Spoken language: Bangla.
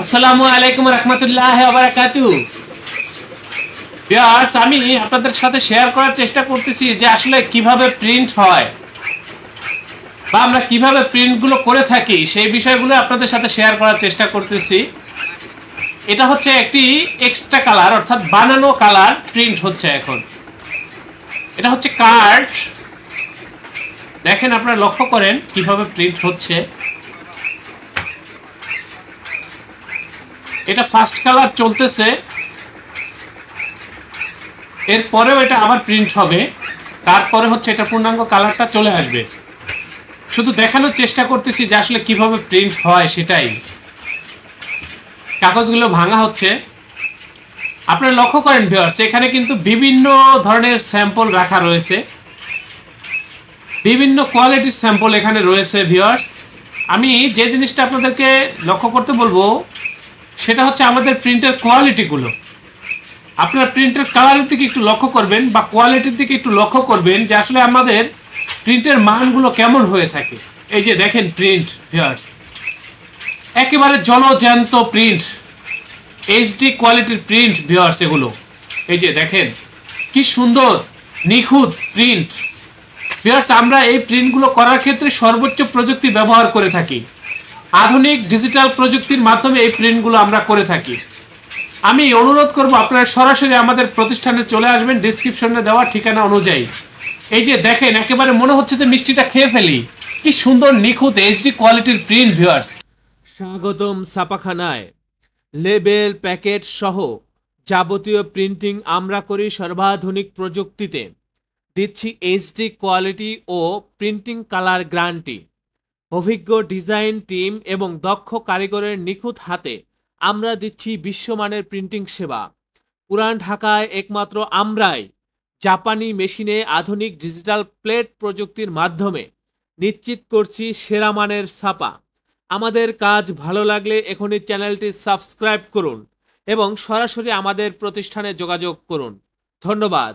আসসালামু আলাইকুম রহমতুল্লাহ বারাকাতু। ভিউয়ার্স, আমি আপনাদের সাথে শেয়ার করার চেষ্টা করতেছি যে আসলে কিভাবে প্রিন্ট হয় বা আমরা কিভাবে প্রিন্টগুলো করে থাকি সেই বিষয়গুলো আপনাদের সাথে শেয়ার করার চেষ্টা করতেছি। এটা হচ্ছে একটি এক্সট্রা কালার, অর্থাৎ বানানো কালার প্রিন্ট হচ্ছে এখন। এটা হচ্ছে কার্ড। দেখেন, আপনারা লক্ষ্য করেন কিভাবে প্রিন্ট হচ্ছে। এটা ফার্স্ট কালার চলতেছে, এরপরেও এটা আবার প্রিন্ট হবে, তারপরে হচ্ছে এটা পূর্ণাঙ্গ কালারটা চলে আসবে। শুধু দেখানোর চেষ্টা করতেছি যে আসলে কিভাবে প্রিন্ট হয় সেটাই। কাগজগুলো ভাঙা হচ্ছে। আপনারা লক্ষ্য করেন ভিউয়ার্স, এখানে কিন্তু বিভিন্ন ধরনের স্যাম্পল রাখা রয়েছে, বিভিন্ন কোয়ালিটির স্যাম্পল এখানে রয়েছে ভিউয়ার্স। আমি যে জিনিসটা আপনাদেরকে লক্ষ্য করতে বলবো সেটা হচ্ছে আমাদের প্রিন্টের কোয়ালিটিগুলো। আপনার প্রিন্টের কালারের দিকে একটু লক্ষ্য করবেন বা কোয়ালিটির দিকে একটু লক্ষ্য করবেন যে আসলে আমাদের প্রিন্টের মানগুলো কেমন হয়ে থাকে। এই যে দেখেন প্রিন্ট ভিউয়ার্স, একেবারে জলজ্যান্ত প্রিন্ট, এইচডি কোয়ালিটির প্রিন্ট ভিউয়ার্স এগুলো। এই যে দেখেন কি সুন্দর নিখুঁত প্রিন্ট ভিউয়ার্স। আমরা এই প্রিন্টগুলো করার ক্ষেত্রে সর্বোচ্চ প্রযুক্তি ব্যবহার করে থাকি। আধুনিক ডিজিটাল প্রযুক্তির মাধ্যমে এই প্রিন্টগুলো আমরা করে থাকি। আমি অনুরোধ করব আপনারা সরাসরি আমাদের প্রতিষ্ঠানে চলে আসবেন ডেসক্রিপশনে দেওয়া ঠিকানা অনুযায়ী। এই যে দেখেন, একেবারে মনে হচ্ছে যে মিষ্টিটা খেয়ে ফেলি। কি সুন্দর নিখুঁত এইচডি কোয়ালিটির প্রিন্ট ভিউয়ার্স। স্বাগতম ছাপাখানায়। লেবেল, প্যাকেট সহ যাবতীয় প্রিন্টিং আমরা করি সর্বাধুনিক প্রযুক্তিতে। দিচ্ছি এইচডি কোয়ালিটি ও প্রিন্টিং কালার গ্যারান্টি। অভিজ্ঞ ডিজাইন টিম এবং দক্ষ কারিগরের নিখুঁত হাতে আমরা দিচ্ছি বিশ্বমানের প্রিন্টিং সেবা। পুরান ঢাকায় একমাত্র আমরাই জাপানি মেশিনে আধুনিক ডিজিটাল প্লেট প্রযুক্তির মাধ্যমে নিশ্চিত করছি সেরা মানের ছাপা। আমাদের কাজ ভালো লাগলে এখনই চ্যানেলটি সাবস্ক্রাইব করুন এবং সরাসরি আমাদের প্রতিষ্ঠানে যোগাযোগ করুন। ধন্যবাদ।